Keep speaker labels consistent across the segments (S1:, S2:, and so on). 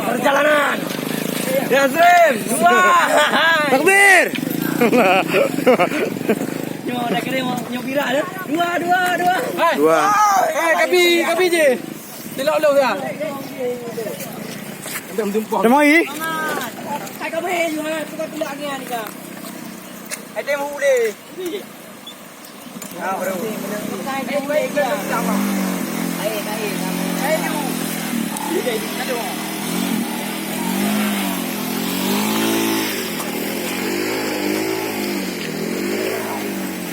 S1: Perjalanan. Yazrim.
S2: Takbir.
S1: Nak kena nyobira dah. Dua.
S2: Dua.
S1: Kapi je. Telok-telok dah. Ada menjumpa.
S2: Dah mai?
S1: Hai kapi you ha. Tukar telak ni ni ka. Ada mau boleh. Ha bro. Kai dia boleh ke sama. Air. Air you.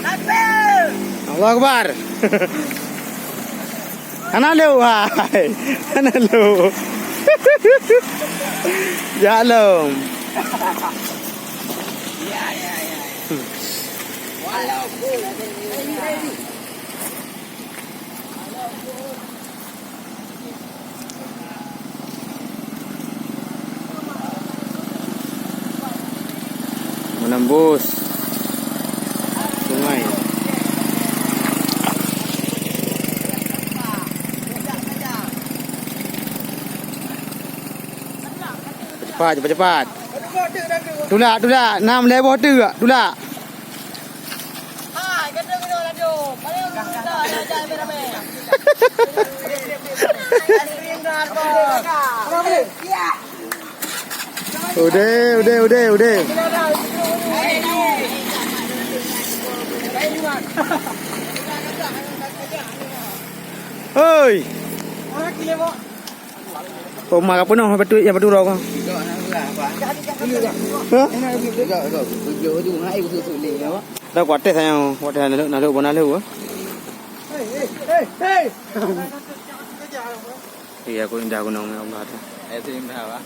S1: Ada.
S2: Allah Akbar. Kana lu hai. Kana lu. Jalan.
S1: Ya. Walaupun
S2: Menembus sungai. Cepat. Tulak. Nam lebar tu tak? Tulak.
S1: hai kena dah tu. Paling dah ajak ramai-ramai. Aiskrim dah apa? Apa boleh? Ya.
S2: Udah. Oi. Oh, mak apa noh? Betul yang betul kau. Dah kuat teh sayang. Kuat teh nak lu ah. Iya, aku indah gunung ni Allah tu.
S1: Aiskrim dah apa?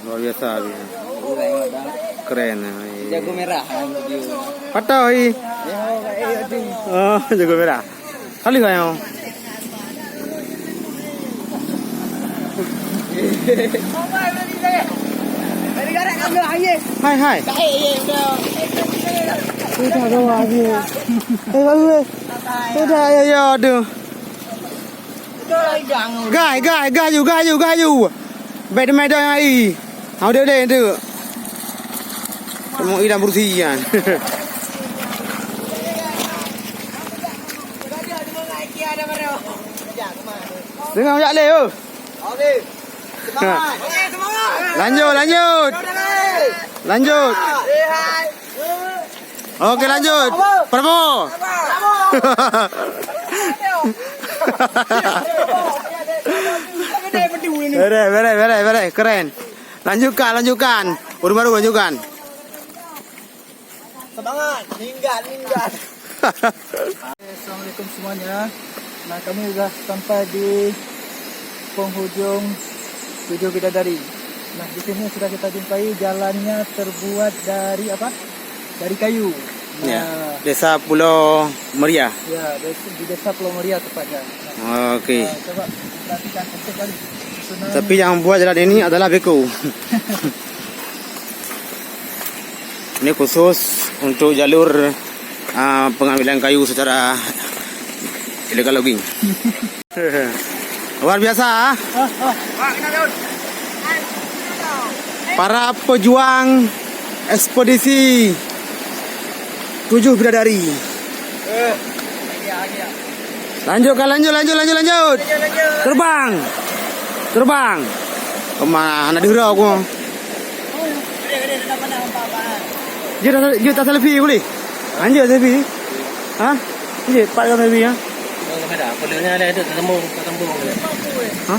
S2: Luar biasa dia. Keren.
S1: Jago merah video.
S2: Patah hi. Oh, jago merah. Kali sayang. Hai. Sudah bawa lagi. Sudah ya aduh. Gaju. Bed medan ai. Hau dia tu. Mau idam berusian. Dengar jak le.
S1: Okey. Semangat. Okey, semangat.
S2: Lanjut. Okey, lanjut. Prabowo. Beres. Keren. Lanjutkan. Baru lanjutkan.
S1: Semangat. Minggat. Assalamualaikum semuanya. Nah, kami sudah sampai di penghujung video bidadari. Nah, di sini sudah kita jumpai jalannya terbuat dari apa? Dari kayu. Nah,
S2: Ya, Desa Pulau Meria.
S1: Ya, di Desa Pulau Meria tepatnya. Nah,
S2: Okey.
S1: coba perhatikan konsep kali.
S2: Tapi yang buat jalan ini adalah beko. Ini khusus untuk jalur pengambilan kayu secara illegal logging. Luar biasa. Para pejuang ekspedisi 7 bidadari. Lanjutkan. Terbang. Kemana nak dihura aku? Dia tak selfie boleh? Anjir selfie. Ha? Dia pak selfie ah.
S1: Ada. Pelurnya ada tu tembung.
S2: Ha?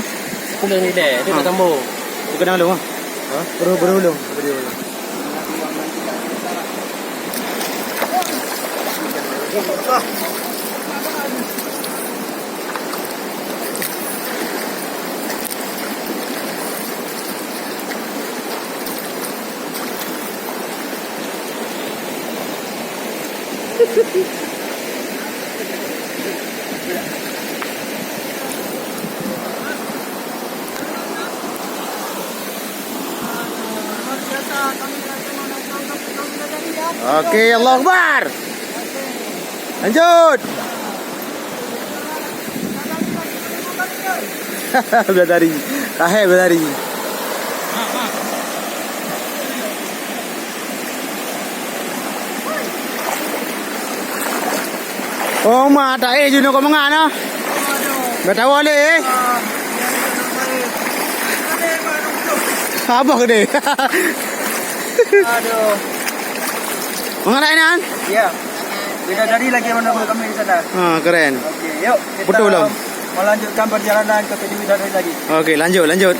S1: Pelur ni dia tu tembung.
S2: Bukan dah belum ah? Ha? Belum. Okey, Allahu Akbar. Lanjut. Bidadari. Kahai bidadari. Oh, mata Juno kau mengana? Betul boleh. Apa gede?
S1: Aduh.
S2: Mengana ini kan?
S1: Iya. Beda dari lagi menunggu kami di sana.
S2: Keren.
S1: Oke, yuk kita
S2: Betul belum?
S1: melanjutkan perjalanan ke tujuh bidadari lagi.
S2: Oke, lanjut.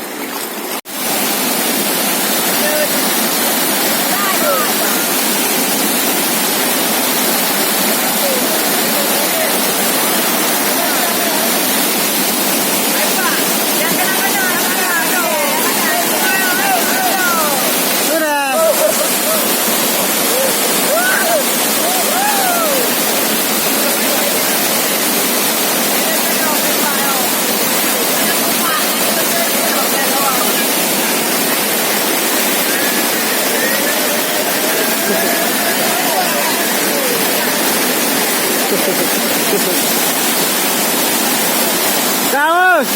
S2: Daus.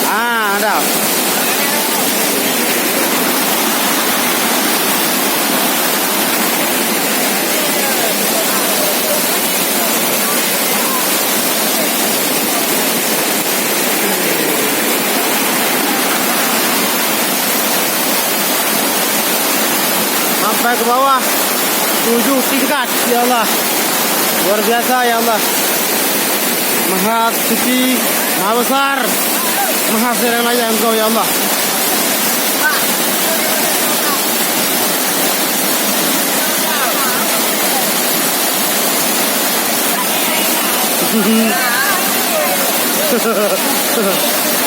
S2: Ada. Sampai ke bawah 7 tingkat, ya Allah. Luar biasa, ya Allah. Maha suci, maha besar, maha seremanya Engkau, ya Allah. Hehehe.